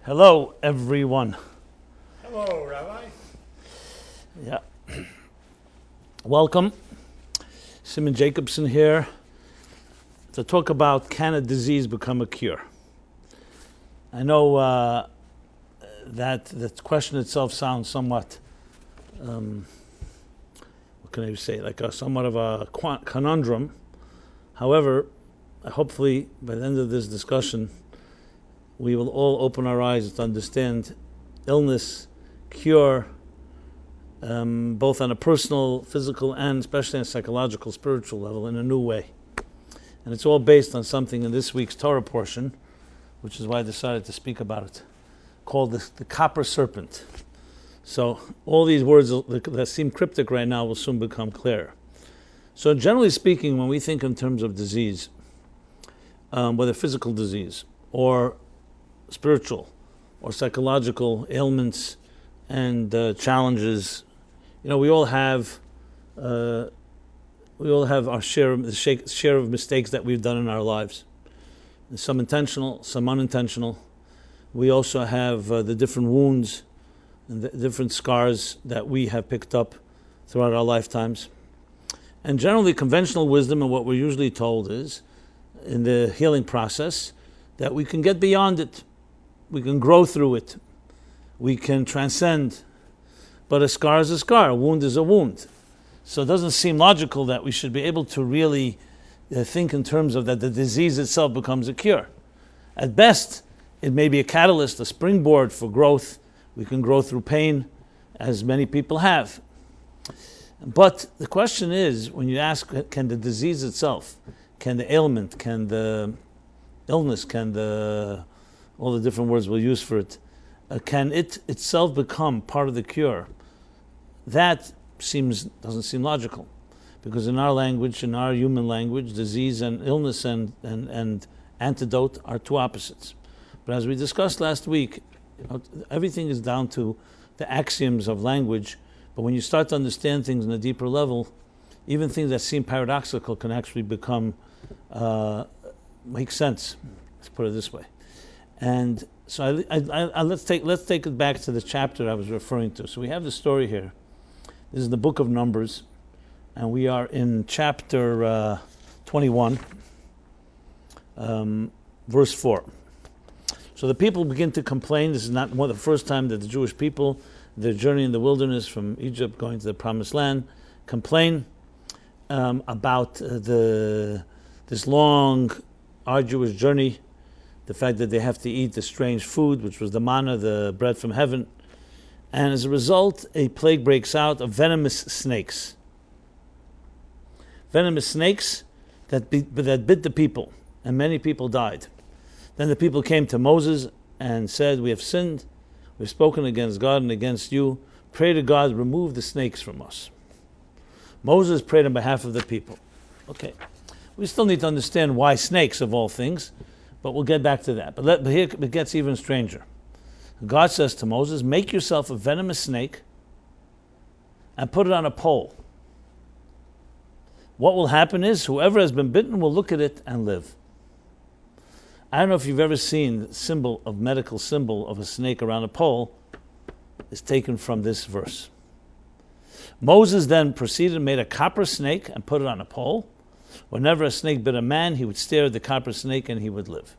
Hello, everyone. Hello, Rabbi. Yeah. Welcome. Simon Jacobson here to talk about, can a disease become a cure? I know that the question itself sounds somewhat, what can I say, like somewhat of a conundrum. However, hopefully by the end of this discussion, we will all open our eyes to understand illness, cure, both on a personal, physical, and especially on a psychological, spiritual level in a new way. And it's all based on something in this week's Torah portion, which is why I decided to speak about it, called the copper serpent. So all these words that seem cryptic right now will soon become clear. So generally speaking, when we think in terms of disease, whether physical disease or spiritual or psychological ailments and challenges, we all have our share of mistakes that we've done in our lives. Some intentional, some unintentional. We also have the different wounds and the different scars that we have picked up throughout our lifetimes. And generally, conventional wisdom and what we're usually told is, in the healing process, that we can get beyond it. We can grow through it. We can transcend. But a scar is a scar. A wound is a wound. So it doesn't seem logical that we should be able to really think in terms of that the disease itself becomes a cure. At best, it may be a catalyst, a springboard for growth. We can grow through pain, as many people have. But the question is, when you ask, can the disease itself, can the ailment, can the illness, can all the different words we'll use for it, can it itself become part of the cure? That doesn't seem logical, because in our language, in our human language, disease and illness and antidote are two opposites. But as we discussed last week, everything is down to the axioms of language. But when you start to understand things on a deeper level, even things that seem paradoxical can actually become make sense. Let's put it this way. And so let's take it back to the chapter I was referring to. So we have the story here. This is the book of Numbers, and we are in chapter 21, verse 4. So the people begin to complain. This is not the first time that the Jewish people, their journey in the wilderness from Egypt going to the Promised Land, complain about this long, arduous journey, the fact that they have to eat the strange food, which was the manna, the bread from heaven. And as a result, a plague breaks out of venomous snakes. Venomous snakes that bit the people, and many people died. Then the people came to Moses and said, "We have sinned, we've spoken against God and against you. Pray to God, remove the snakes from us." Moses prayed on behalf of the people. Okay, we still need to understand why snakes of all things, but we'll get back to that. But here it gets even stranger. God says to Moses, "Make yourself a venomous snake and put it on a pole. What will happen is whoever has been bitten will look at it and live." I don't know if you've ever seen the medical symbol of a snake around a pole. Is taken from this verse. Moses then proceeded and made a copper snake and put it on a pole. Whenever a snake bit a man, he would stare at the copper snake and he would live.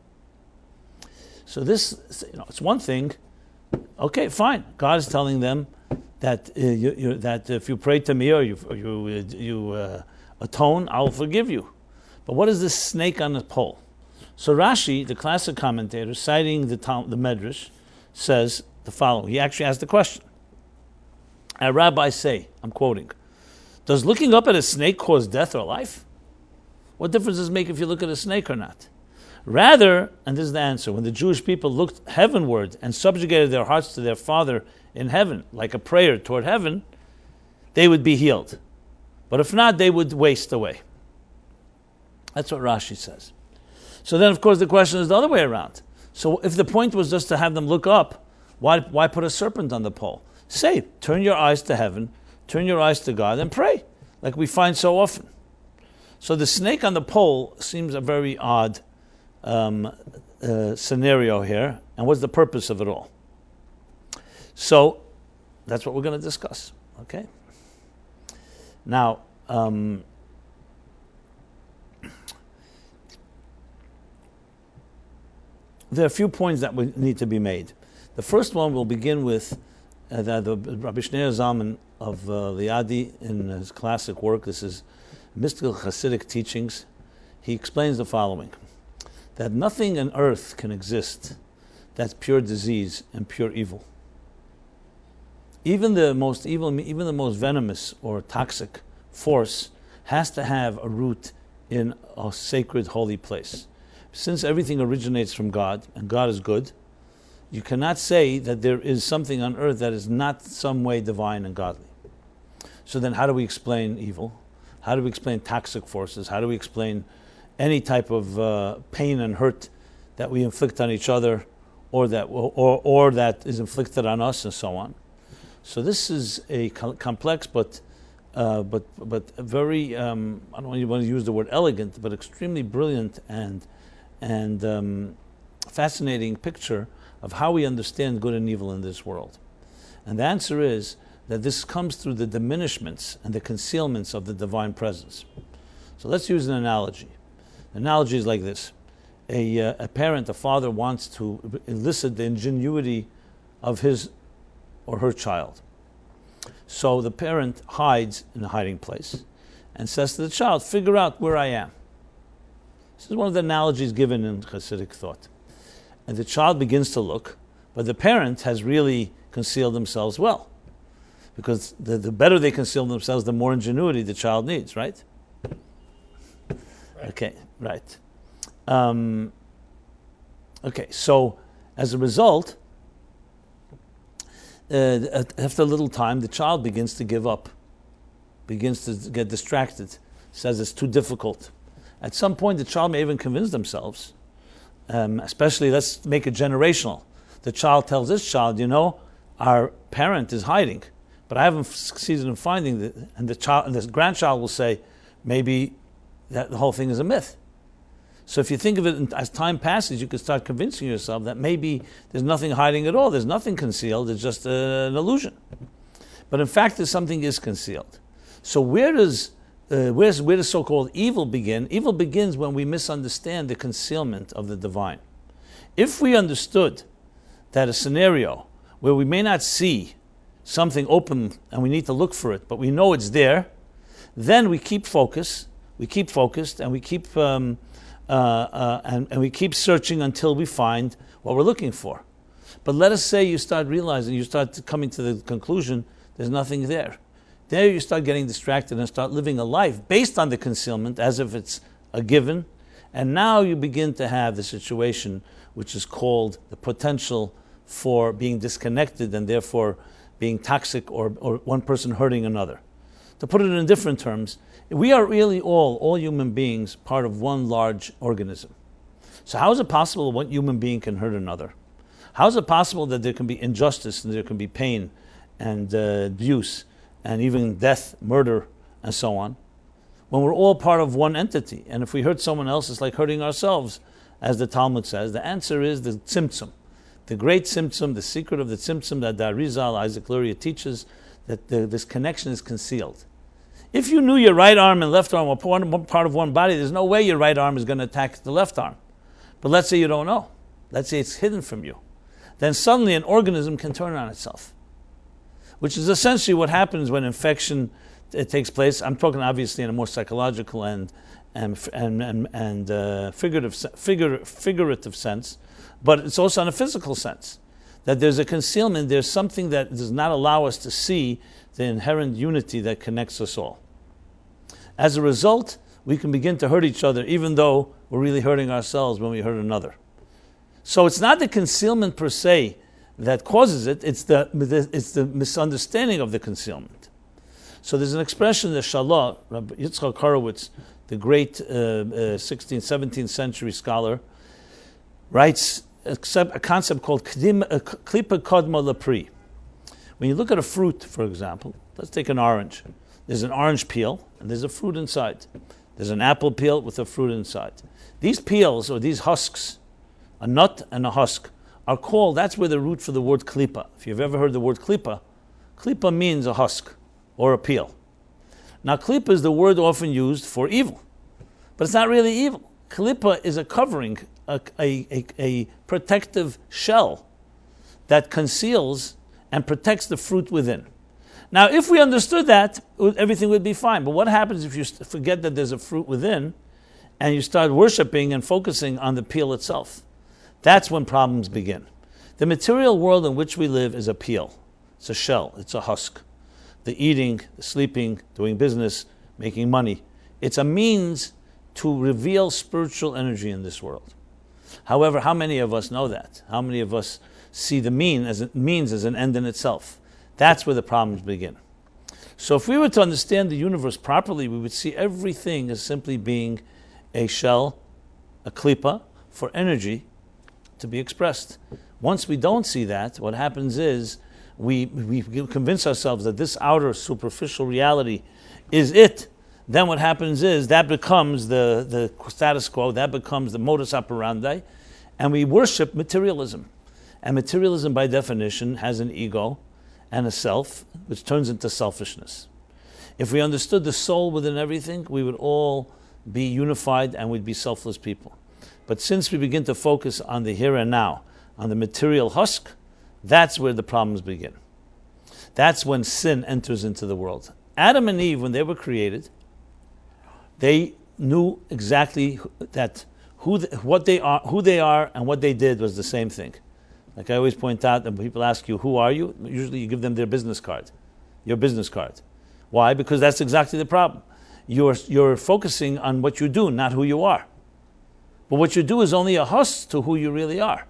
So this, it's one thing. Okay, fine. God is telling them that that if you pray to me or you atone, I will forgive you. But what is this snake on the pole? So Rashi, the classic commentator, citing the Medrash, says the following. He actually asked the question. A rabbi say, I'm quoting, "Does looking up at a snake cause death or life? What difference does it make if you look at a snake or not? Rather," and this is the answer, "when the Jewish people looked heavenward and subjugated their hearts to their Father in heaven, like a prayer toward heaven, they would be healed. But if not, they would waste away." That's what Rashi says. So then, of course, the question is the other way around. So if the point was just to have them look up, why put a serpent on the pole? Say, turn your eyes to heaven, turn your eyes to God, and pray, like we find so often. So the snake on the pole seems a very odd scenario here, and what's the purpose of it all? So that's what we're going to discuss. Okay. Now, there are a few points that need to be made. The first one will begin with the Rabbi Simon Jacobson of Liadi in his classic work. This is Mystical Hasidic Teachings. He explains the following: that nothing on earth can exist that's pure disease and pure evil. Even the most evil, even the most venomous or toxic force has to have a root in a sacred, holy place. Since everything originates from God, and God is good, you cannot say that there is something on earth that is not some way divine and godly. So then how do we explain evil? How do we explain toxic forces? How do we explain any type of pain and hurt that we inflict on each other, or that is inflicted on us, and so on? So this is a complex, but very I don't even want to use the word elegant, but extremely brilliant and fascinating picture of how we understand good and evil in this world. And the answer is that this comes through the diminishments and the concealments of the divine presence. So let's use an analogy. The analogy is like this. A parent, a father, wants to elicit the ingenuity of his or her child. So the parent hides in a hiding place and says to the child, figure out where I am. This is one of the analogies given in Hasidic thought. And the child begins to look, but the parent has really concealed themselves well. Because the better they conceal themselves, the more ingenuity the child needs, right? Okay, right. Okay, so as a result, after a little time, the child begins to give up, begins to get distracted, says it's too difficult. At some point, the child may even convince themselves, especially, let's make it generational. The child tells this child, our parent is hiding, but I haven't succeeded in finding it. And the grandchild will say, maybe that the whole thing is a myth. So if you think of it as time passes, you can start convincing yourself that maybe there's nothing hiding at all. There's nothing concealed. It's just an illusion. But in fact, there's something is concealed. So where does so-called evil begin? Evil begins when we misunderstand the concealment of the divine. If we understood that a scenario where we may not see something open and we need to look for it, but we know it's there, then we keep focused, and we keep and we keep searching until we find what we're looking for. But let us say you start realizing, you start coming to the conclusion there's nothing there. There you start getting distracted and start living a life based on the concealment as if it's a given. And now you begin to have the situation which is called the potential for being disconnected and therefore being toxic or one person hurting another. To put it in different terms, we are really all human beings, part of one large organism. So how is it possible one human being can hurt another? How is it possible that there can be injustice and there can be pain and abuse and even death, murder, and so on, when we're all part of one entity? And if we hurt someone else, it's like hurting ourselves, as the Talmud says. The answer is the tzimtzum. The great tzimtzum, the secret of the tzimtzum that the Arizal, Isaac Luria, teaches, that this connection is concealed. If you knew your right arm and left arm were part of one body, there's no way your right arm is going to attack the left arm. But let's say you don't know. Let's say it's hidden from you. Then suddenly an organism can turn on itself, which is essentially what happens when infection takes place. I'm talking obviously in a more psychological and figurative sense, but it's also in a physical sense, that there's a concealment, there's something that does not allow us to see the inherent unity that connects us all. As a result, we can begin to hurt each other even though we're really hurting ourselves when we hurt another. So it's not the concealment per se that causes it, it's the misunderstanding of the concealment. So there's an expression, the Shalah, Rabbi Yitzchak Horowitz, the great 16th, 17th century scholar, writes a concept called klipa kodma lapri. When you look at a fruit, for example, let's take an orange. There's an orange peel, and there's a fruit inside. There's an apple peel with a fruit inside. These peels, or these husks, a nut and a husk, are called, that's where the root for the word klipa. If you've ever heard the word klipa, klipa means a husk or a peel. Now klipa is the word often used for evil, but it's not really evil. Klipa is a covering, a protective shell that conceals and protects the fruit within. Now, if we understood that, everything would be fine. But what happens if you forget that there's a fruit within and you start worshiping and focusing on the peel itself? That's when problems begin. The material world in which we live is a peel. It's a shell. It's a husk. The eating, the sleeping, doing business, making money. It's a means to reveal spiritual energy in this world. However, how many of us know that? How many of us see the means as an end in itself? That's where the problems begin. So if we were to understand the universe properly, we would see everything as simply being a shell, a klipa, for energy to be expressed. Once we don't see that, what happens is we convince ourselves that this outer superficial reality is it. Then what happens is that becomes the status quo, that becomes the modus operandi, and we worship materialism. And materialism, by definition, has an ego and a self, which turns into selfishness. If we understood the soul within everything, we would all be unified and we'd be selfless people. But since we begin to focus on the here and now, on the material husk, that's where the problems begin. That's when sin enters into the world. Adam and Eve, when they were created, they knew exactly that who they are and what they did was the same thing. Like I always point out, when people ask you, who are you? Usually you give them their business card, your business card. Why? Because that's exactly the problem. You're focusing on what you do, not who you are. But what you do is only a husk to who you really are.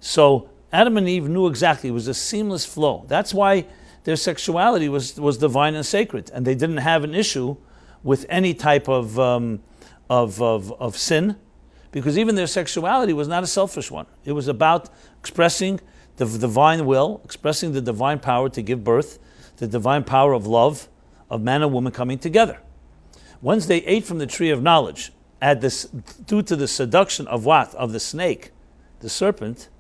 So Adam and Eve knew exactly. It was a seamless flow. That's why their sexuality was divine and sacred. And they didn't have an issue with any type of sin, because even their sexuality was not a selfish one. It was about expressing the divine will, expressing the divine power to give birth, the divine power of love, of man and woman coming together. Once they ate from the tree of knowledge, due to the seduction of what? Of the snake, the serpent,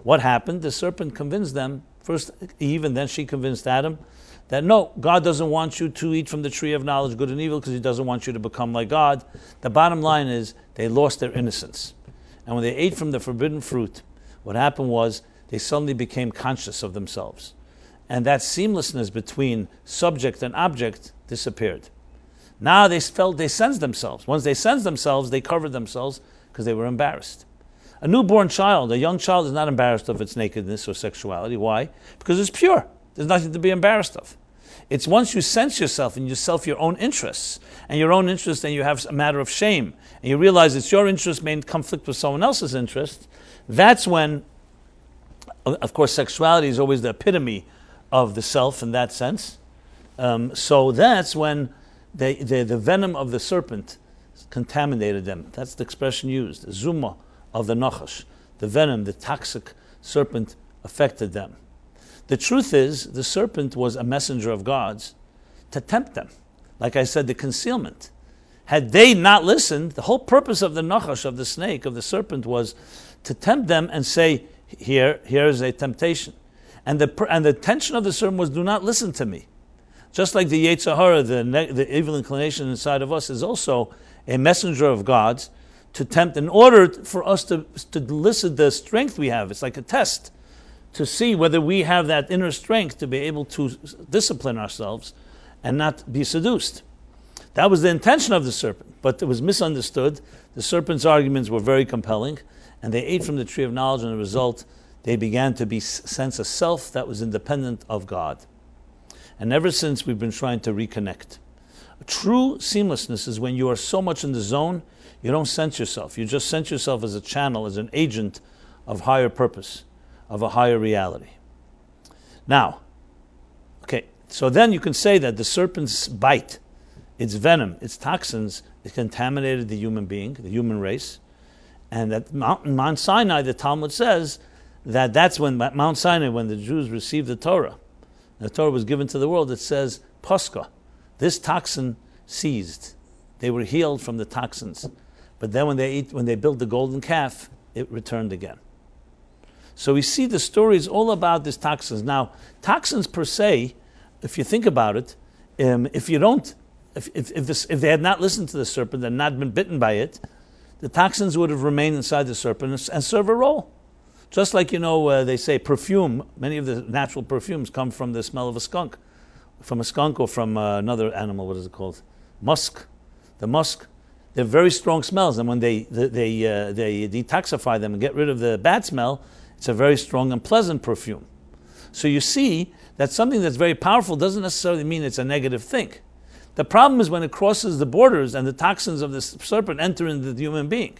what happened? The serpent convinced them, first Eve and then she convinced Adam, that no, God doesn't want you to eat from the tree of knowledge, good and evil, because he doesn't want you to become like God. The bottom line is they lost their innocence. And when they ate from the forbidden fruit, what happened was they suddenly became conscious of themselves. And that seamlessness between subject and object disappeared. Now they sensed themselves. Once they sensed themselves, they covered themselves because they were embarrassed. A newborn child, a young child, is not embarrassed of its nakedness or sexuality. Why? Because it's pure. There's nothing to be embarrassed of. It's once you sense yourself and your own interests, and you have a matter of shame, and you realize it's your interest may conflict with someone else's interest, that's when, of course, sexuality is always the epitome of the self in that sense. So that's when the venom of the serpent contaminated them. That's the expression used. The zuma of the nachash, the venom, the toxic serpent affected them. The truth is, the serpent was a messenger of God's to tempt them. Like I said, the concealment. Had they not listened, the whole purpose of the nachash, of the snake, of the serpent, was to tempt them and say, here is a temptation. And the tension of the serpent was, do not listen to me. Just like the Yetzer Hara, the evil inclination inside of us, is also a messenger of God's to tempt, in order for us to elicit the strength we have. It's like a test to see whether we have that inner strength to be able to discipline ourselves and not be seduced. That was the intention of the serpent, but it was misunderstood. The serpent's arguments were very compelling, and they ate from the tree of knowledge, and as a result, they began to sense a self that was independent of God. And ever since, we've been trying to reconnect. True seamlessness is when you are so much in the zone, you don't sense yourself. You just sense yourself as a channel, as an agent of higher purpose, of a higher reality. Now, okay, so then you can say that the serpent's bite, its venom, its toxins, it contaminated the human being, the human race. And at Mount Sinai, the Talmud says that that's when, Mount Sinai, when the Jews received the Torah was given to the world, it says, Posca, this toxin ceased. They were healed from the toxins. But then when they built the golden calf, it returned again. So we see the story is all about these toxins. Now, toxins per se, if you think about it, if they had not listened to the serpent and not been bitten by it, the toxins would have remained inside the serpent and serve a role. Just like, they say perfume, many of the natural perfumes come from the smell of a skunk. From a skunk or from another animal, what is it called? Musk. The musk. They're very strong smells, and when they detoxify them and get rid of the bad smell, it's a very strong and pleasant perfume. So you see that something that's very powerful doesn't necessarily mean it's a negative thing. The problem is when it crosses the borders and the toxins of the serpent enter into the human being.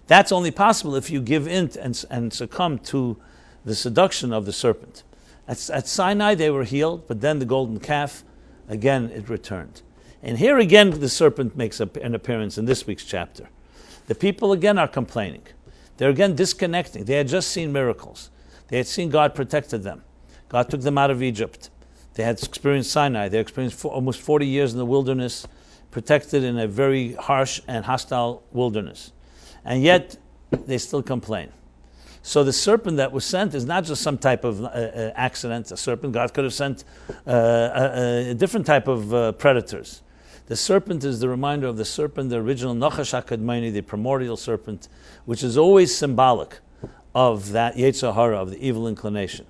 That's only possible if you give in and succumb to the seduction of the serpent. At Sinai they were healed, but then the golden calf, again it returned. And here again the serpent makes an appearance in this week's chapter. The people again are complaining. They're again disconnecting. They had just seen miracles. They had seen God protected them. God took them out of Egypt. They had experienced Sinai. They experienced almost 40 years in the wilderness, protected in a very harsh and hostile wilderness. And yet, they still complain. So the serpent that was sent is not just some type of accident, a serpent. God could have sent a different type of predators. The serpent is the reminder of the serpent, the original Nachash HaKadmoni, the primordial serpent, which is always symbolic of that Yetzer Hara, of the evil inclination.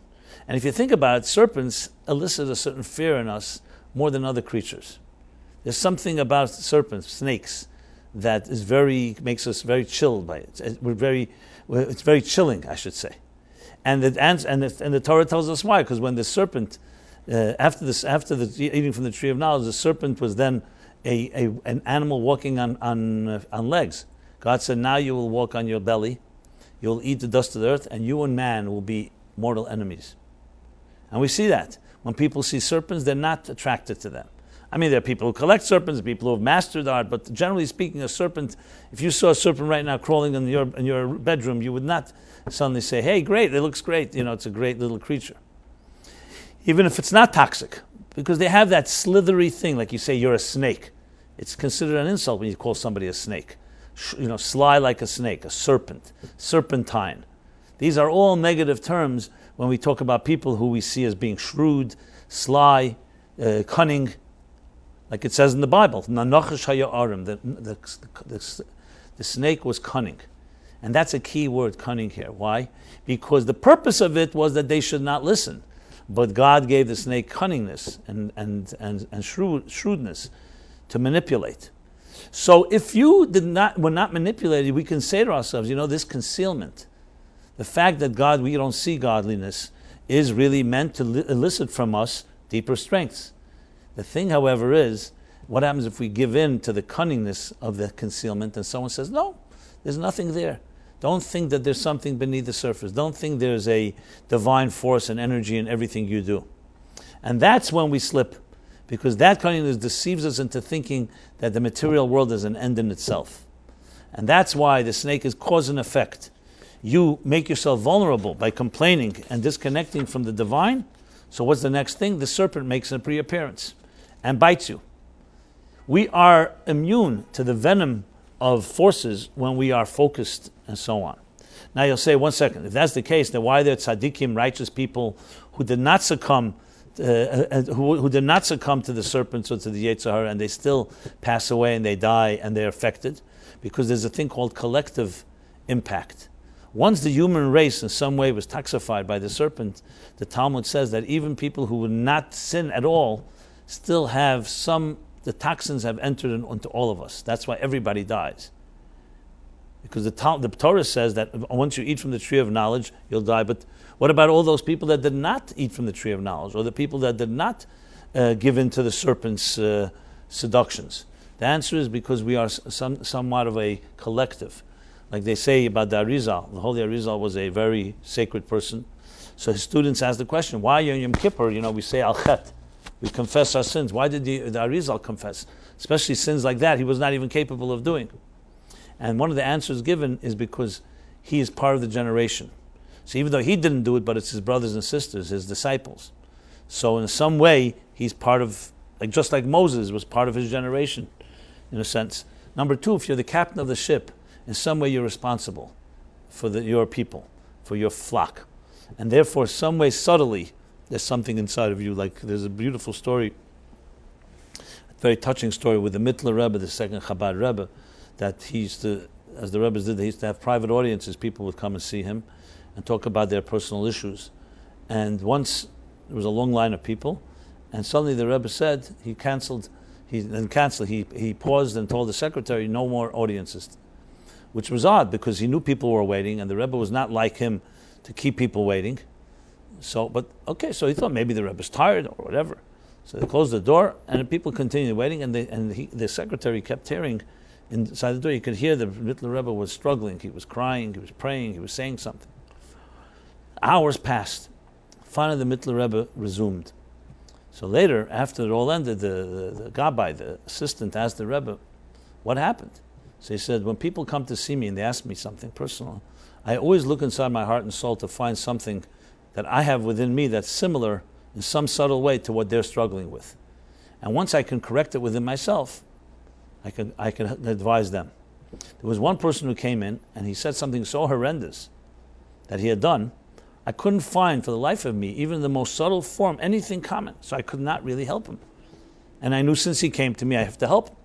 And if you think about it, serpents elicit a certain fear in us more than other creatures. There's something about serpents, snakes, that makes us very chilled by it. It's very chilling, I should say. And the Torah tells us why, because when the serpent, after the eating from the tree of knowledge, the serpent was then an animal walking on legs. God said, now you will walk on your belly, you will eat the dust of the earth, and you and man will be mortal enemies. And we see that. When people see serpents, they're not attracted to them. I mean, there are people who collect serpents, people who have mastered art, but generally speaking, a serpent, if you saw a serpent right now crawling in your bedroom, you would not suddenly say, hey, great, it looks great, it's a great little creature. Even if it's not toxic, because they have that slithery thing, like you say, you're a snake. It's considered an insult when you call somebody a snake. Sly like a snake, a serpent, serpentine. These are all negative terms when we talk about people who we see as being shrewd, sly, cunning, like it says in the Bible. The snake was cunning. And that's a key word, cunning here. Why? Because the purpose of it was that they should not listen. But God gave the snake cunningness and shrewdness to manipulate. So if you were not manipulated, we can say to ourselves, this concealment, the fact that we don't see godliness, is really meant to elicit from us deeper strengths. The thing, however, is, what happens if we give in to the cunningness of the concealment and someone says, no, there's nothing there. Don't think that there's something beneath the surface. Don't think there's a divine force and energy in everything you do. And that's when we slip, because that cunningness deceives us into thinking that the material world is an end in itself. And that's why the snake is cause and effect. You make yourself vulnerable by complaining and disconnecting from the divine. So what's the next thing? The serpent makes a reappearance and bites you. We are immune to the venom of forces when we are focused and so on. Now you'll say, one second, if that's the case, then why are there tzaddikim, righteous people, who did not succumb who did not succumb to the serpents or to the Yetzer Hara, and they still pass away and they die and they're affected? Because there's a thing called collective impact. Once the human race in some way was toxified by the serpent, the Talmud says that even people who would not sin at all still have the toxins have entered into all of us. That's why everybody dies. Because the Torah says that once you eat from the tree of knowledge, you'll die. But what about all those people that did not eat from the tree of knowledge, or the people that did not give in to the serpent's seductions? The answer is because we are somewhat of a collective. Like they say about the Arizal. The Holy Arizal was a very sacred person. So his students asked the question, why on Yom Kippur, we say Al-Chet. We confess our sins. Why did the Arizal confess? Especially sins like that he was not even capable of doing. And one of the answers given is because he is part of the generation. So even though he didn't do it, but it's his brothers and sisters, his disciples. So in some way, he's part of, just like Moses was part of his generation, in a sense. Number two, if you're the captain of the ship, in some way you're responsible. for your people, for your flock. And therefore, some way subtly, there's something inside of you. Like there's a beautiful story, a very touching story with the Mittler Rebbe, the second Chabad Rebbe, that he used to, as the Rebbes did, they used to have private audiences. People would come and see him and talk about their personal issues. And once there was a long line of people, and suddenly the Rebbe said he paused and told the secretary, no more audiences, which was odd because he knew people were waiting, and the Rebbe was not like him to keep people waiting. So he thought maybe the Rebbe's tired or whatever. So they closed the door, and the people continued waiting, and the secretary kept hearing inside the door. You could hear the Mittler Rebbe was struggling. He was crying, he was praying, he was saying something. Hours passed. Finally, the Mittler Rebbe resumed. So later, after it all ended, the Gabbai, the assistant, asked the Rebbe, what happened? So he said, when people come to see me and they ask me something personal, I always look inside my heart and soul to find something that I have within me that's similar in some subtle way to what they're struggling with. And once I can correct it within myself, I can advise them. There was one person who came in and he said something so horrendous that he had done, I couldn't find for the life of me, even in the most subtle form, anything common. So I could not really help him. And I knew since he came to me, I have to help him.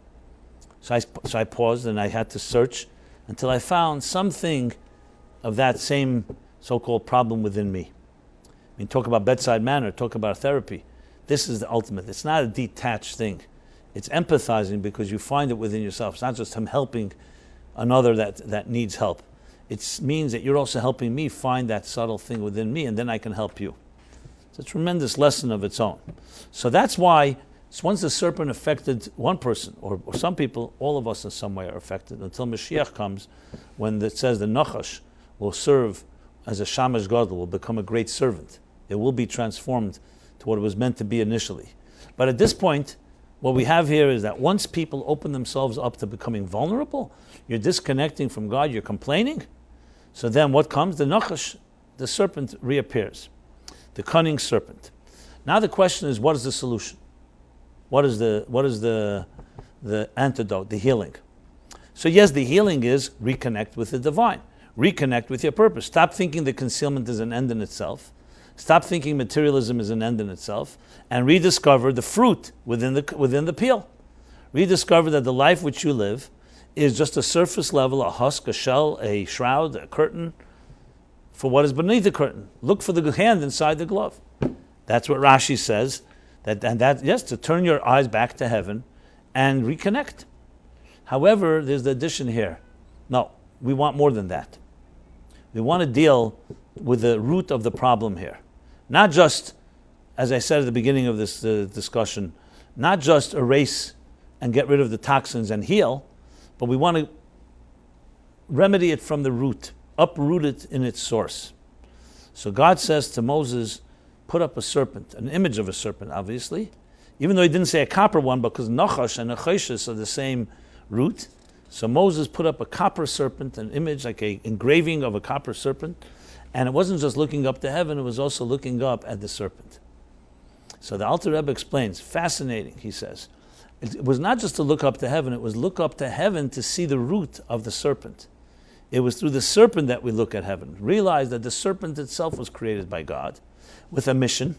So I paused and I had to search until I found something of that same so-called problem within me. I mean, talk about bedside manner, talk about therapy. This is the ultimate. It's not a detached thing. It's empathizing because you find it within yourself. It's not just him helping another that needs help. It means that you're also helping me find that subtle thing within me, and then I can help you. It's a tremendous lesson of its own. So that's why once the serpent affected one person, or some people, all of us in some way are affected, until Mashiach comes, when it says the Nachash will serve as a Shamash Gadol, will become a great servant. It will be transformed to what it was meant to be initially. But at this point, what we have here is that once people open themselves up to becoming vulnerable, you're disconnecting from God, you're complaining. So then what comes? The Nachash, the serpent, reappears. The cunning serpent. Now the question is, what is the solution? What is the antidote, the healing? So yes, the healing is reconnect with the divine. Reconnect with your purpose. Stop thinking that concealment is an end in itself. Stop thinking materialism is an end in itself, and rediscover the fruit within the peel. Rediscover that the life which you live is just a surface level, a husk, a shell, a shroud, a curtain for what is beneath the curtain. Look for the hand inside the glove. That's what Rashi says. To turn your eyes back to heaven and reconnect. However, there's the addition here. No, we want more than that. We want to deal with the root of the problem here. Not just, as I said at the beginning of this discussion, not just erase and get rid of the toxins and heal, but we want to remedy it from the root, uproot it in its source. So God says to Moses, put up a serpent, an image of a serpent, obviously, even though he didn't say a copper one, because Nachash and Necheshes are the same root. So Moses put up a copper serpent, an image, like an engraving of a copper serpent, and it wasn't just looking up to heaven, it was also looking up at the serpent. So the Alter Rebbe explains, fascinating, he says, it was not just to look up to heaven, it was look up to heaven to see the root of the serpent. It was through the serpent that we look at heaven. Realize that the serpent itself was created by God with a mission.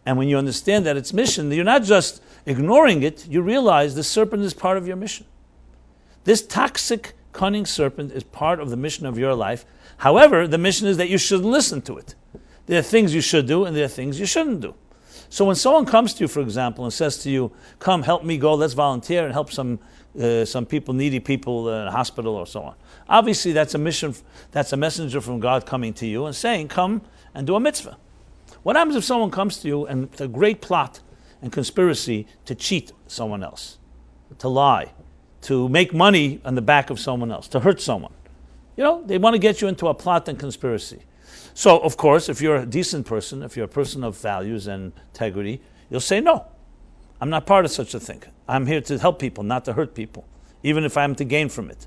And when you understand that its mission, you're not just ignoring it, you realize the serpent is part of your mission. This toxic, cunning serpent is part of the mission of your life. However, the mission is that you shouldn't listen to it. There are things you should do and there are things you shouldn't do. So when someone comes to you, for example, and says to you, come, help me go, let's volunteer and help some people, needy people in a hospital or so on. Obviously, that's a mission, that's a messenger from God coming to you and saying, come and do a mitzvah. What happens if someone comes to you and with a great plot and conspiracy to cheat someone else, to lie, to make money on the back of someone else, to hurt someone? You know, they want to get you into a plot and conspiracy. So, of course, if you're a decent person, if you're a person of values and integrity, you'll say, no, I'm not part of such a thing. I'm here to help people, not to hurt people, even if I'm to gain from it.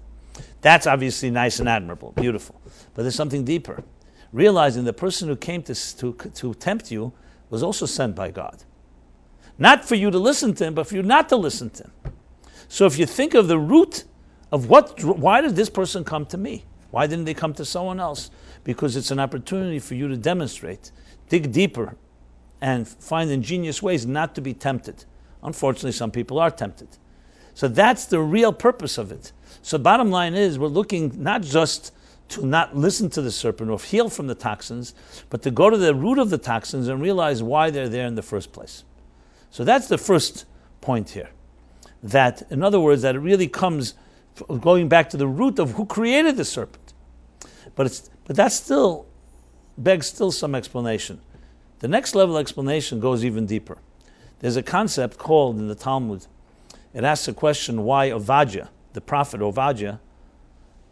That's obviously nice and admirable, beautiful. But there's something deeper. Realizing the person who came to tempt you was also sent by God. Not for you to listen to him, but for you not to listen to him. So if you think of the root of why did this person come to me? Why didn't they come to someone else? Because it's an opportunity for you to demonstrate, dig deeper, and find ingenious ways not to be tempted. Unfortunately, some people are tempted. So that's the real purpose of it. So bottom line is, we're looking not just to not listen to the serpent or heal from the toxins, but to go to the root of the toxins and realize why they're there in the first place. So that's the first point here. That, in other words, that it really comes going back to the root of who created the serpent. But that still begs some explanation. The next level explanation goes even deeper. There's a concept called in the Talmud, it asks a question why Ovadia, the prophet Ovadia,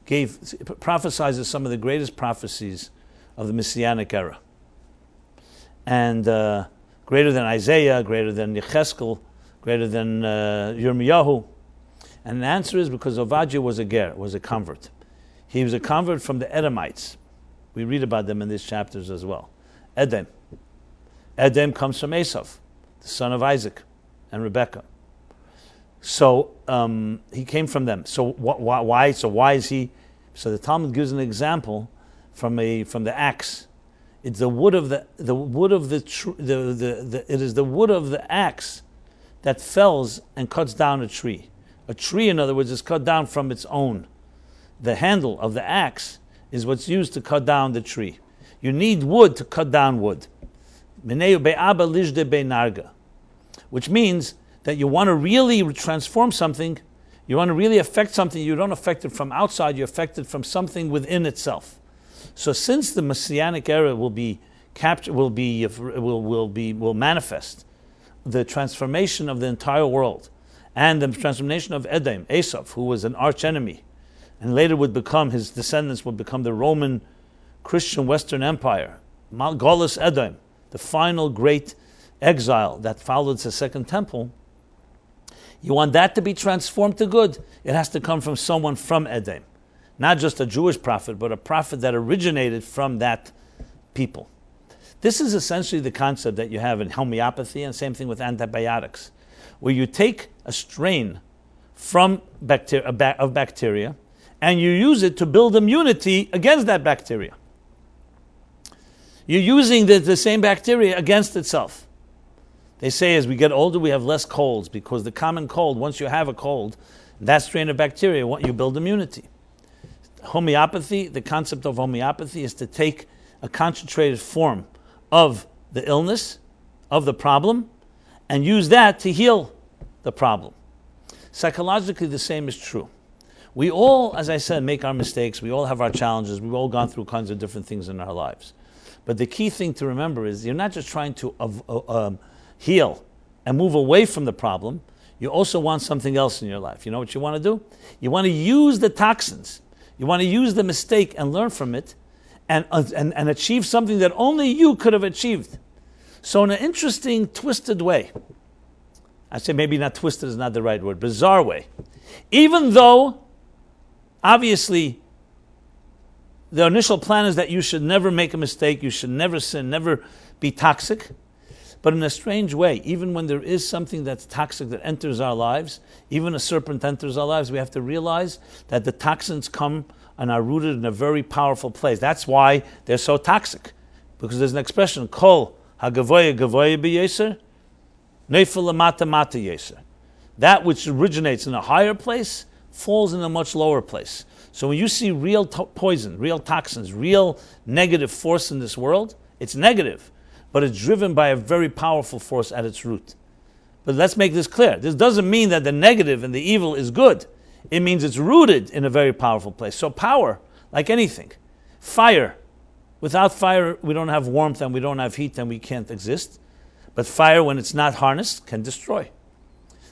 prophesizes some of the greatest prophecies of the Messianic era. And greater than Isaiah, greater than Yecheskel, greater than Yirmiyahu. And the answer is because Ovadia was a ger, was a convert. He was a convert from the Edomites. We read about them in these chapters as well. Edom. Edom comes from Esav, the son of Isaac and Rebekah. So he came from them. So why? So why is he? So the Talmud gives an example from the axe. It's the wood of it is the wood of the axe that fells and cuts down a tree. A tree, in other words, is cut down from its own. The handle of the axe is what's used to cut down the tree. You need wood to cut down wood. Which means that you want to really transform something, you want to really affect something, you don't affect it from outside, you affect it from something within itself. So since the Messianic era will manifest the transformation of the entire world, and the transformation of Edom, Esav, who was an arch enemy, and later his descendants would become the Roman Christian Western Empire, Galus Edom, the final great exile that followed the Second Temple. You want that to be transformed to good, it has to come from someone from Edom. Not just a Jewish prophet, but a prophet that originated from that people. This is essentially the concept that you have in homeopathy, and same thing with antibiotics, where you take a strain from bacteria and you use it to build immunity against that bacteria. You're using the same bacteria against itself. They say as we get older, we have less colds, because the common cold, once you have a cold, that strain of bacteria, you build immunity. Homeopathy, the concept of homeopathy is to take a concentrated form of the illness, of the problem, and use that to heal the problem. Psychologically, the same is true. We all, as I said, make our mistakes. We all have our challenges. We've all gone through kinds of different things in our lives. But the key thing to remember is you're not just trying to heal and move away from the problem. You also want something else in your life. You know what you want to do? You want to use the toxins. You want to use the mistake and learn from it and achieve something that only you could have achieved. So in an interesting, twisted way, I say maybe not twisted is not the right word, bizarre way, even though obviously the initial plan is that you should never make a mistake, you should never sin, never be toxic, but in a strange way, even when there is something that's toxic that enters our lives, even a serpent enters our lives, we have to realize that the toxins come and are rooted in a very powerful place. That's why they're so toxic. Because there's an expression, Kol hagavoya gavoya b'yeser, neifel lamata mata yeser. That which originates in a higher place falls in a much lower place. So when you see real poison, real toxins, real negative force in this world, it's negative, but it's driven by a very powerful force at its root. But let's make this clear. This doesn't mean that the negative and the evil is good. It means it's rooted in a very powerful place. So power, like anything, fire. Without fire, we don't have warmth and we don't have heat and we can't exist. But fire, when it's not harnessed, can destroy.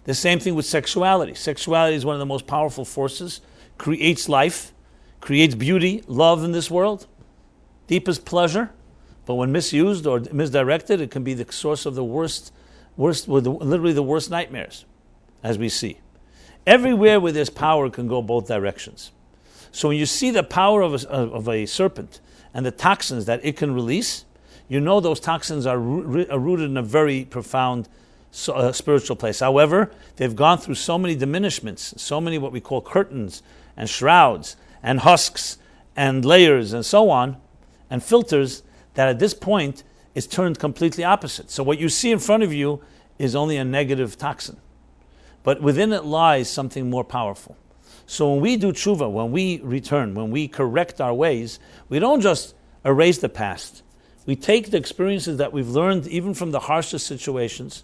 The same thing with sexuality. Sexuality is one of the most powerful forces, creates life, creates beauty, love in this world, deepest pleasure. But when misused or misdirected, it can be the source of the worst, literally the worst nightmares, as we see. Everywhere where there's power, it can go both directions. So when you see the power of a serpent and the toxins that it can release, you know those toxins are rooted in a very profound spiritual place. However, they've gone through so many diminishments, so many what we call curtains and shrouds and husks and layers and so on, and filters, that at this point is turned completely opposite. So what you see in front of you is only a negative toxin. But within it lies something more powerful. So when we do tshuva, when we return, when we correct our ways, we don't just erase the past. We take the experiences that we've learned even from the harshest situations,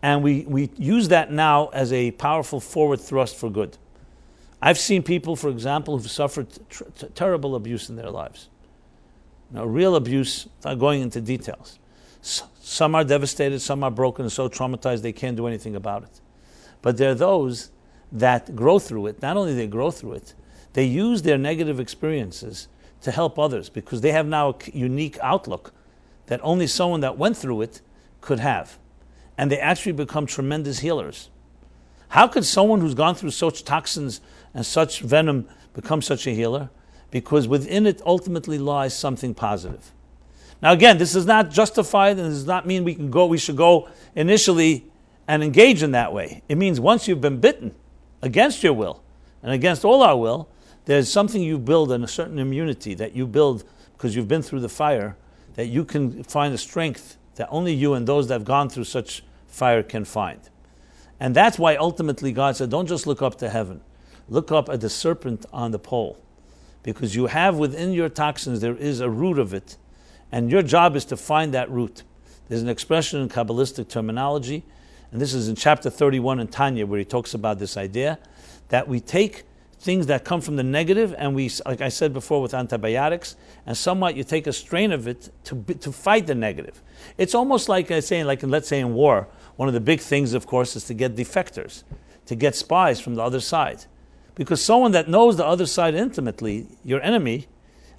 and we use that now as a powerful forward thrust for good. I've seen people, for example, who've suffered terrible abuse in their lives. Real abuse, without going into details. Some are devastated, some are broken and so traumatized they can't do anything about it. But there are those that grow through it. Not only they grow through it, they use their negative experiences to help others because they have now a unique outlook that only someone that went through it could have. And they actually become tremendous healers. How could someone who's gone through such toxins and such venom become such a healer? Because within it ultimately lies something positive. Now again, this is not justified and does not mean we should go initially and engage in that way. It means once you've been bitten against your will and against all our will, there's something you build and a certain immunity that you build because you've been through the fire, that you can find a strength that only you and those that have gone through such fire can find. And that's why ultimately God said, don't just look up to heaven. Look up at the serpent on the pole. Because you have within your toxins, there is a root of it. And your job is to find that root. There's an expression in Kabbalistic terminology, and this is in chapter 31 in Tanya, where he talks about this idea, that we take things that come from the negative, and we, like I said before with antibiotics, and somewhat you take a strain of it to fight the negative. It's almost like saying, let's say in war, one of the big things, of course, is to get defectors, to get spies from the other side. Because someone that knows the other side intimately, your enemy,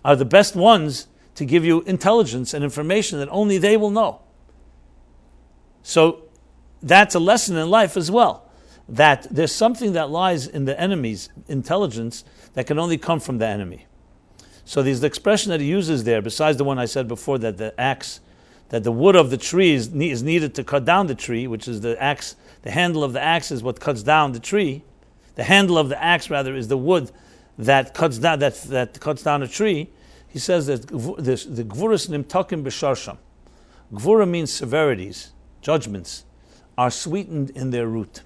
are the best ones to give you intelligence and information that only they will know. So that's a lesson in life as well, that there's something that lies in the enemy's intelligence that can only come from the enemy. So there's the expression that he uses there, besides the one I said before, that the axe, that the wood of the tree is needed to cut down the tree, which is the axe, the handle of the axe is what cuts down the tree. The handle of the axe, rather, is the wood that cuts down that cuts down a tree. He says that the gvuras nimtakim b'sharsham. Gvura means severities, judgments, are sweetened in their root.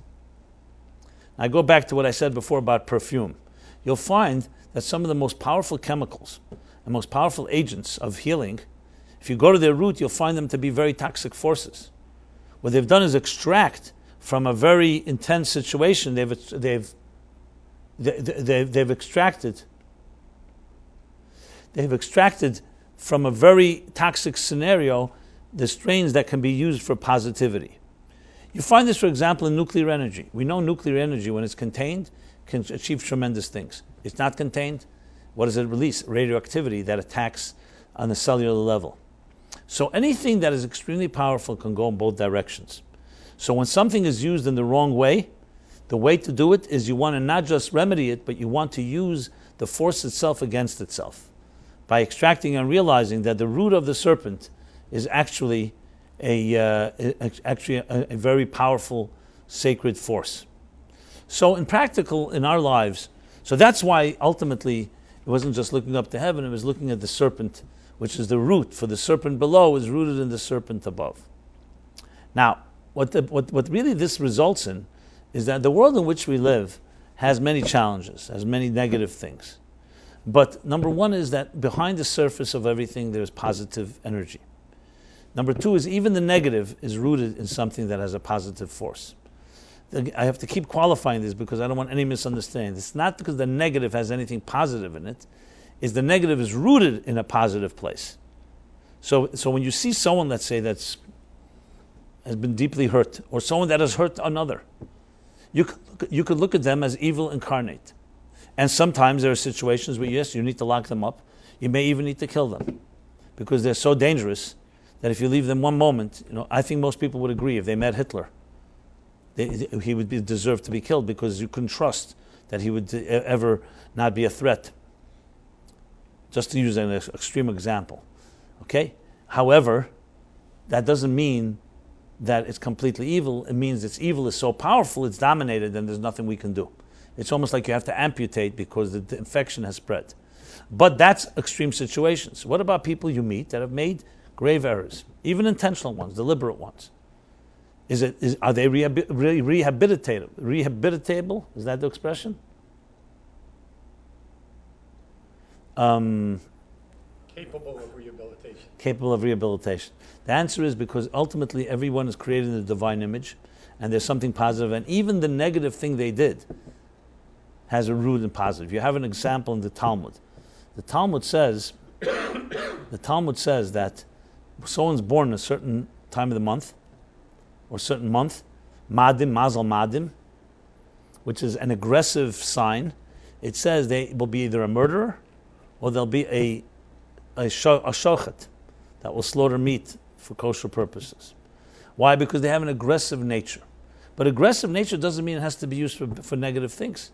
I go back to what I said before about perfume. You'll find that some of the most powerful chemicals and most powerful agents of healing, if you go to their root, you'll find them to be very toxic forces. What they've done is extract from a very intense situation. They've extracted from a very toxic scenario the strains that can be used for positivity. You find this, for example, in nuclear energy. We know nuclear energy, when it's contained, can achieve tremendous things. It's not contained, what does it release? Radioactivity that attacks on the cellular level. So anything that is extremely powerful can go in both directions. So when something is used in the wrong way, the way to do it is you want to not just remedy it, but you want to use the force itself against itself by extracting and realizing that the root of the serpent is actually a very powerful sacred force. So in practical, in our lives, so that's why ultimately it wasn't just looking up to heaven, it was looking at the serpent, which is the root, for the serpent below is rooted in the serpent above. Now, what really this results in is that the world in which we live has many challenges, has many negative things. But number one is that behind the surface of everything there's positive energy. Number two is even the negative is rooted in something that has a positive force. I have to keep qualifying this because I don't want any misunderstanding. It's not because the negative has anything positive in it, it's the negative is rooted in a positive place. So when you see someone, let's say, has been deeply hurt, or someone that has hurt another, you could look at them as evil incarnate. And sometimes there are situations where, yes, you need to lock them up. You may even need to kill them because they're so dangerous that if you leave them one moment, I think most people would agree if they met Hitler, he would deserve to be killed because you couldn't trust that he would ever not be a threat. Just to use an extreme example. Okay? However, that doesn't mean that it's completely evil. It means its evil is so powerful, it's dominated, and there's nothing we can do. It's almost like you have to amputate because the infection has spread. But that's extreme situations. What about people you meet that have made grave errors, even intentional ones, deliberate ones? Are they rehabilitatable? Rehabilitatable? Is that the expression? Capable of rehabilitation. Capable of rehabilitation. The answer is because ultimately everyone is created in the divine image, and there's something positive, and even the negative thing they did has a root in positive. You have an example in the Talmud. The Talmud says that someone's born a certain time of the month, or certain month, Madim, Mazal Madim, which is an aggressive sign. It says they will be either a murderer or they'll be a shochet that will slaughter meat for kosher purposes. Why? Because they have an aggressive nature. But aggressive nature doesn't mean it has to be used for negative things.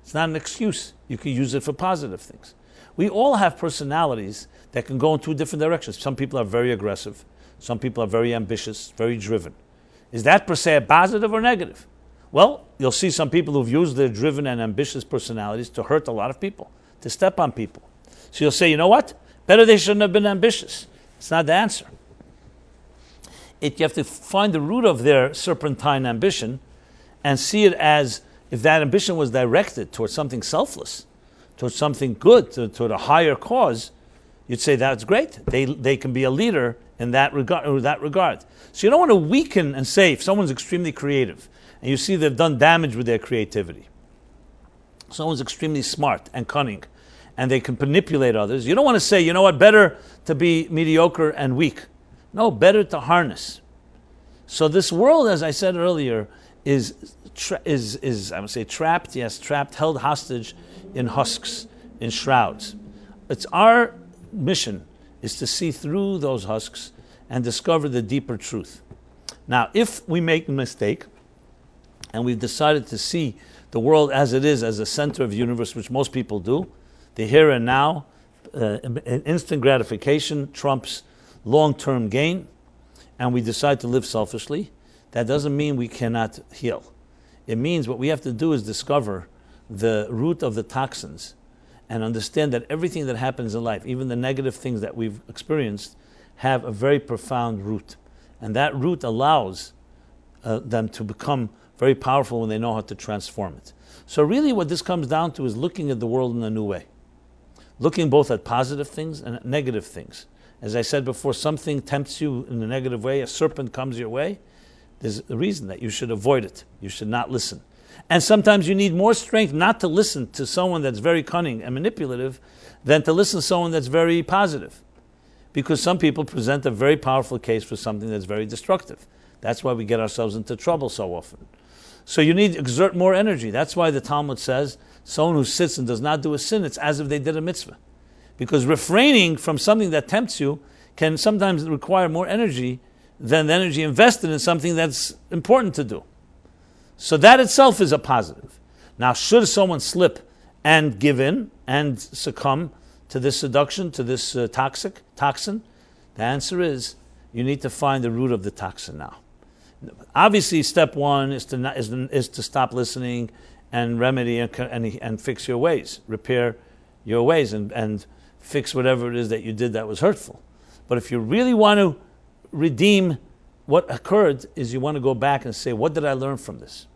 It's not an excuse. You can use it for positive things. We all have personalities that can go in two different directions. Some people are very aggressive. Some people are very ambitious, very driven. Is that per se a positive or negative? Well, you'll see some people who've used their driven and ambitious personalities to hurt a lot of people, to step on people. So you'll say, you know what? Better they shouldn't have been ambitious. It's not the answer. You have to find the root of their serpentine ambition and see it as if that ambition was directed towards something selfless, towards something good, toward a higher cause, you'd say that's great. They can be a leader in that regard. So you don't want to weaken and say if someone's extremely creative and you see they've done damage with their creativity, someone's extremely smart and cunning and they can manipulate others, you don't want to say, you know what, better to be mediocre and weak. No, better to harness. So this world, as I said earlier, is I would say trapped, held hostage in husks, in shrouds. It's our mission is to see through those husks and discover the deeper truth. Now, if we make a mistake and we've decided to see the world as it is, as a center of the universe, which most people do, the here and now, instant gratification trumps long-term gain, and we decide to live selfishly, that doesn't mean we cannot heal. It means what we have to do is discover the root of the toxins and understand that everything that happens in life, even the negative things that we've experienced, have a very profound root. And that root allows them to become very powerful when they know how to transform it. So really what this comes down to is looking at the world in a new way. Looking both at positive things and at negative things. As I said before, something tempts you in a negative way, a serpent comes your way, there's a reason that you should avoid it. You should not listen. And sometimes you need more strength not to listen to someone that's very cunning and manipulative than to listen to someone that's very positive. Because some people present a very powerful case for something that's very destructive. That's why we get ourselves into trouble so often. So you need to exert more energy. That's why the Talmud says, someone who sits and does not do a sin, it's as if they did a mitzvah. Because refraining from something that tempts you can sometimes require more energy than the energy invested in something that's important to do. So that itself is a positive. Now, should someone slip and give in and succumb to this seduction, to this toxin? The answer is you need to find the root of the toxin now. Obviously, step one is to stop listening and remedy and fix your ways, repair your ways and fix whatever it is that you did that was hurtful. But if you really want to redeem what occurred, is you want to go back and say, what did I learn from this?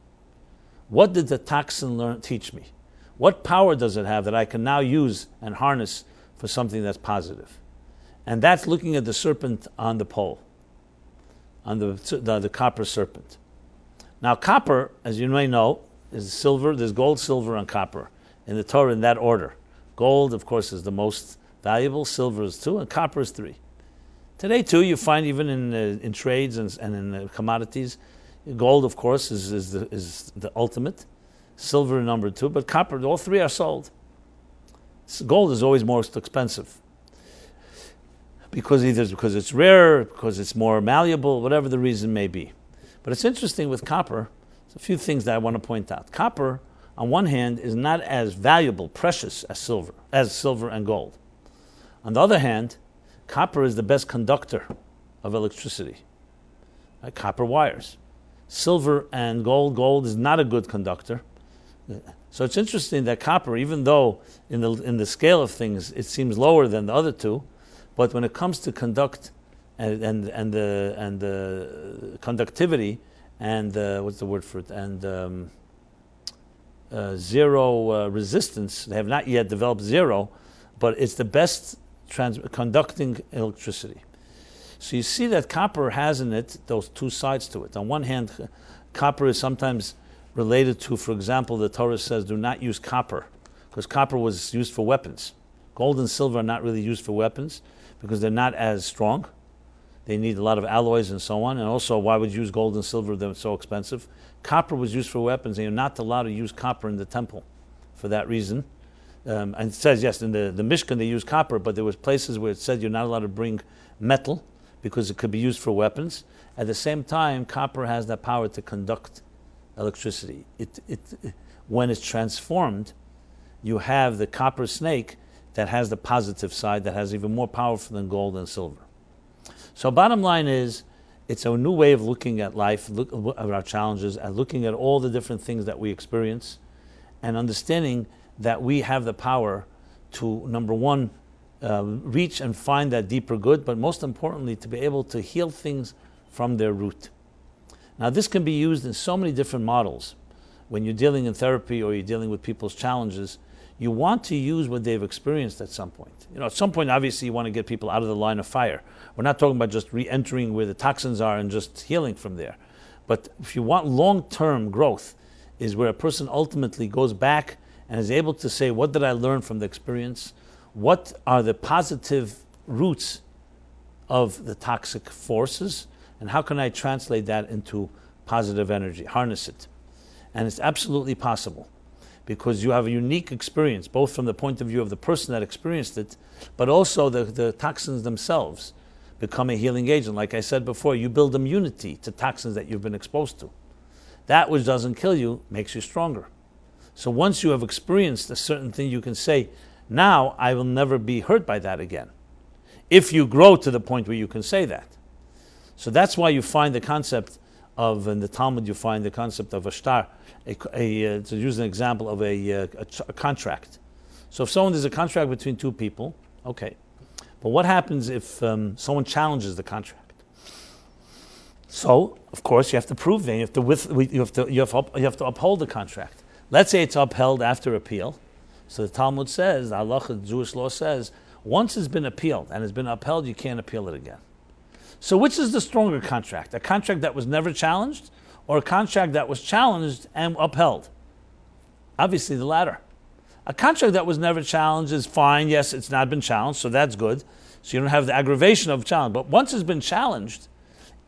What did the toxin teach me? What power does it have that I can now use and harness for something that's positive? And that's looking at the serpent on the pole, on the copper serpent. Now, copper, as you may know, is silver. There's gold, silver, and copper in the Torah in that order. Gold, of course, is the most valuable. Silver is 2, and copper is 3. Today, too, you find even in trades and in commodities, gold, of course, is the ultimate. Silver, number 2, but copper, all 3 are sold. Gold is always most expensive because it's rare, because it's more malleable, whatever the reason may be. But it's interesting with copper. There's a few things that I want to point out. Copper, on one hand, is not as valuable, precious as silver and gold. On the other hand, copper is the best conductor of electricity. Copper wires. Silver and gold is not a good conductor. So it's interesting that copper, even though in the scale of things it seems lower than the other two, but when it comes to conduct and the conductivity and what's the word for it, and zero resistance, they have not yet developed zero, but it's the best conducting electricity. So you see that copper has in it those two sides to it. On one hand, copper is sometimes related to, for example, the Torah says, do not use copper, because copper was used for weapons. Gold and silver are not really used for weapons, because they're not as strong. They need a lot of alloys and so on. And also, why would you use gold and silver? They're so expensive. Copper was used for weapons, and you're not allowed to use copper in the temple for that reason. And it says, yes, in the Mishkan they use copper, but there was places where it said you're not allowed to bring metal because it could be used for weapons. At the same time, copper has that power to conduct electricity. When it's transformed, you have the copper snake that has the positive side, that has even more powerful than gold and silver. So bottom line is, it's a new way of looking at life, at our challenges, and looking at all the different things that we experience, and understanding that we have the power to, number one, reach and find that deeper good, but most importantly, to be able to heal things from their root. Now, this can be used in so many different models. When you're dealing in therapy or you're dealing with people's challenges, you want to use what they've experienced at some point. At some point, obviously, you want to get people out of the line of fire. We're not talking about just re-entering where the toxins are and just healing from there. But if you want long-term growth, is where a person ultimately goes back and is able to say, what did I learn from the experience? What are the positive roots of the toxic forces? And how can I translate that into positive energy, harness it? And it's absolutely possible, because you have a unique experience, both from the point of view of the person that experienced it, but also the toxins themselves become a healing agent. Like I said before, you build immunity to toxins that you've been exposed to. That which doesn't kill you makes you stronger. So once you have experienced a certain thing, you can say, now I will never be hurt by that again. If you grow to the point where you can say that. So that's why you find the concept of, in the Talmud, you find the concept of a shtar, to use an example of a contract. So if there's a contract between two people, okay. But what happens if someone challenges the contract? So, of course, you have to prove that. You have to uphold the contract. Let's say it's upheld after appeal. So the Talmud says, the halacha, the Jewish law says, once it's been appealed and it's been upheld, you can't appeal it again. So which is the stronger contract? A contract that was never challenged, or a contract that was challenged and upheld? Obviously the latter. A contract that was never challenged is fine. Yes, it's not been challenged, so that's good. So you don't have the aggravation of challenge. But once it's been challenged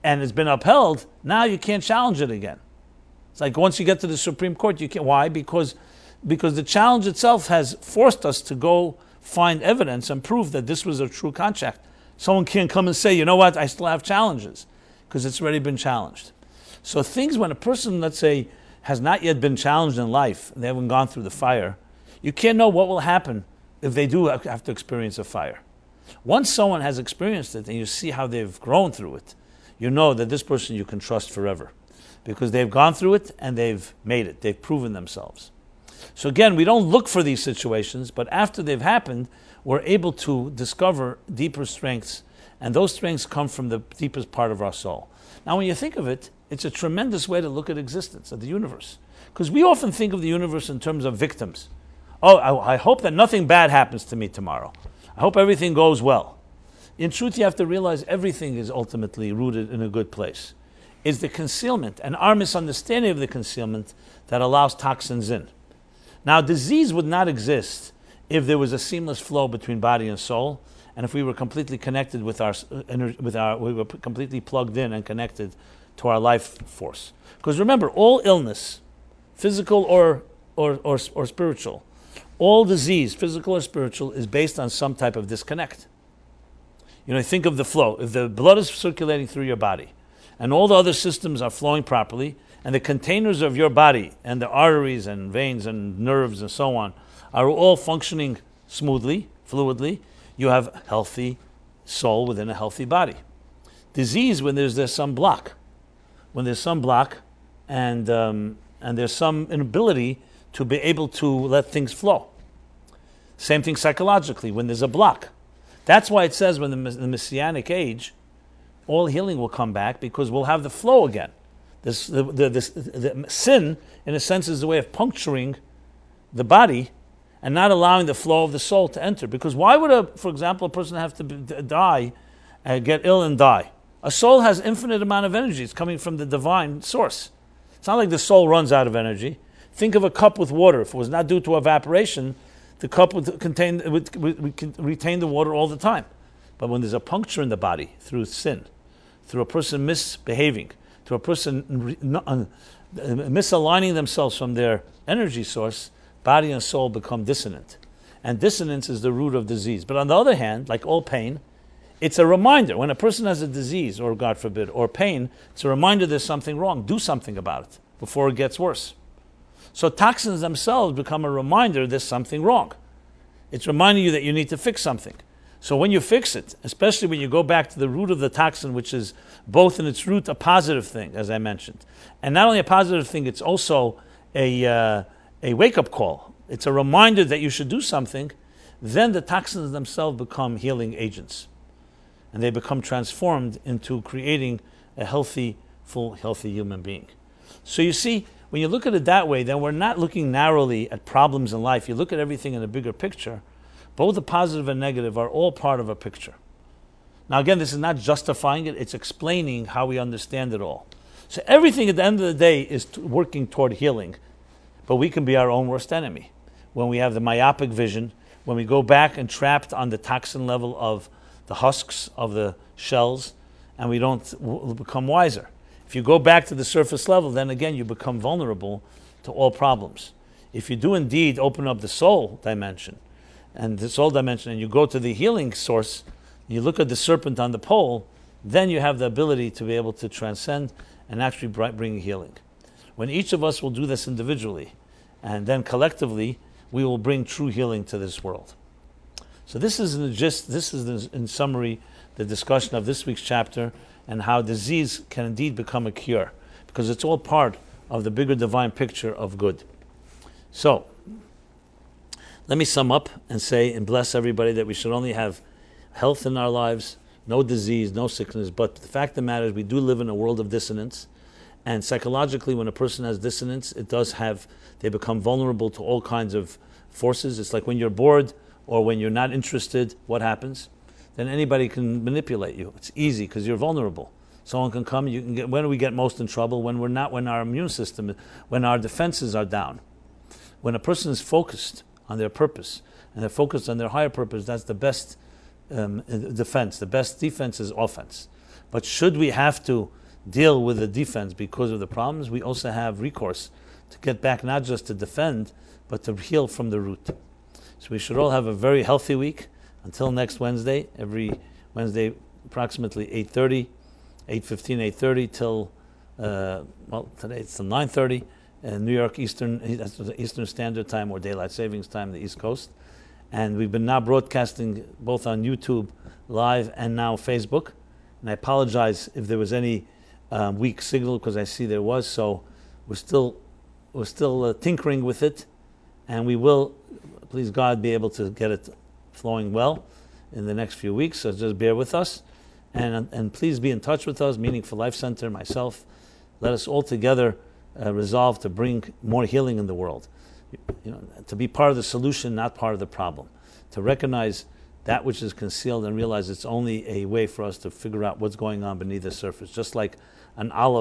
and it's been upheld, now you can't challenge it again. It's like once you get to the Supreme Court, you can't. Why? Because the challenge itself has forced us to go find evidence and prove that this was a true contract. Someone can't come and say, you know what, I still have challenges, because it's already been challenged. So things, when a person, let's say, has not yet been challenged in life, they haven't gone through the fire, you can't know what will happen if they do have to experience a fire. Once someone has experienced it and you see how they've grown through it, you know that this person you can trust forever, because they've gone through it and they've made it. They've proven themselves. So again, we don't look for these situations, but after they've happened, we're able to discover deeper strengths, and those strengths come from the deepest part of our soul. Now, when you think of it, it's a tremendous way to look at existence, at the universe. Because we often think of the universe in terms of victims. Oh, I hope that nothing bad happens to me tomorrow. I hope everything goes well. In truth, you have to realize everything is ultimately rooted in a good place. It's the concealment and our misunderstanding of the concealment that allows toxins in. Now, disease would not exist if there was a seamless flow between body and soul, and if we were completely connected we were completely plugged in and connected to our life force. Because remember, all illness, physical or spiritual, all disease, physical or spiritual, is based on some type of disconnect. Think of the flow. If the blood is circulating through your body, and all the other systems are flowing properly, and the containers of your body, and the arteries and veins and nerves and so on, are all functioning smoothly, fluidly, you have a healthy soul within a healthy body. Disease, when there's some block. When there's some block and there's some inability to be able to let things flow. Same thing psychologically, when there's a block. That's why it says when the Messianic age, all healing will come back, because we'll have the flow again. The sin, in a sense, is the way of puncturing the body and not allowing the flow of the soul to enter. Because why would, for example, a person have to die, get ill and die? A soul has infinite amount of energy. It's coming from the divine source. It's not like the soul runs out of energy. Think of a cup with water. If it was not due to evaporation, the cup would retain the water all the time. But when there's a puncture in the body through sin, through a person misbehaving, through a person misaligning themselves from their energy source, body and soul become dissonant. And dissonance is the root of disease. But on the other hand, like all pain, it's a reminder. When a person has a disease, or God forbid, or pain, it's a reminder there's something wrong. Do something about it before it gets worse. So toxins themselves become a reminder there's something wrong. It's reminding you that you need to fix something. So when you fix it, especially when you go back to the root of the toxin, which is both in its root a positive thing, as I mentioned, and not only a positive thing, it's also a wake-up call. It's a reminder that you should do something. Then the toxins themselves become healing agents. And they become transformed into creating a healthy, full, healthy human being. So you see, when you look at it that way, then we're not looking narrowly at problems in life. You look at everything in a bigger picture. Both the positive and negative are all part of a picture. Now again, this is not justifying it, it's explaining how we understand it all. So everything at the end of the day is working toward healing, but we can be our own worst enemy. When we have the myopic vision, when we go back and trapped on the toxin level of the husks of the shells, and we don't become wiser. If you go back to the surface level, then again you become vulnerable to all problems. If you do indeed open up the soul dimension, and you go to the healing source, you look at the serpent on the pole, then you have the ability to be able to transcend and actually bring healing. When each of us will do this individually, and then collectively, we will bring true healing to this world. So this is in summary the discussion of this week's chapter, and how disease can indeed become a cure, because it's all part of the bigger divine picture of good. So, let me sum up and say and bless everybody that we should only have health in our lives, no disease, no sickness, but the fact of the matter is we do live in a world of dissonance, and psychologically when a person has dissonance, they become vulnerable to all kinds of forces. It's like when you're bored or when you're not interested, what happens? Then anybody can manipulate you. It's easy because you're vulnerable. Someone can come, when do we get most in trouble? When our immune system, when our defenses are down. When a person is focused on their purpose, and they're focused on their higher purpose, that's the best defense. The best defense is offense. But should we have to deal with the defense because of the problems, we also have recourse to get back, not just to defend, but to heal from the root. So we should all have a very healthy week. Until next Wednesday, every Wednesday approximately 8:30, 8:15, 8:30 till, today it's till 9:30, New York Eastern Standard Time or Daylight Savings Time, the East Coast. And we've been now broadcasting both on YouTube Live and now Facebook. And I apologize if there was any weak signal, because I see there was. So we're still tinkering with it, and we will, please God, be able to get it flowing well in the next few weeks. So just bear with us, and please be in touch with us, Meaningful Life Center, myself. Let us all together resolve to bring more healing in the world. To be part of the solution, not part of the problem. To recognize that which is concealed and realize it's only a way for us to figure out what's going on beneath the surface. Just like an olive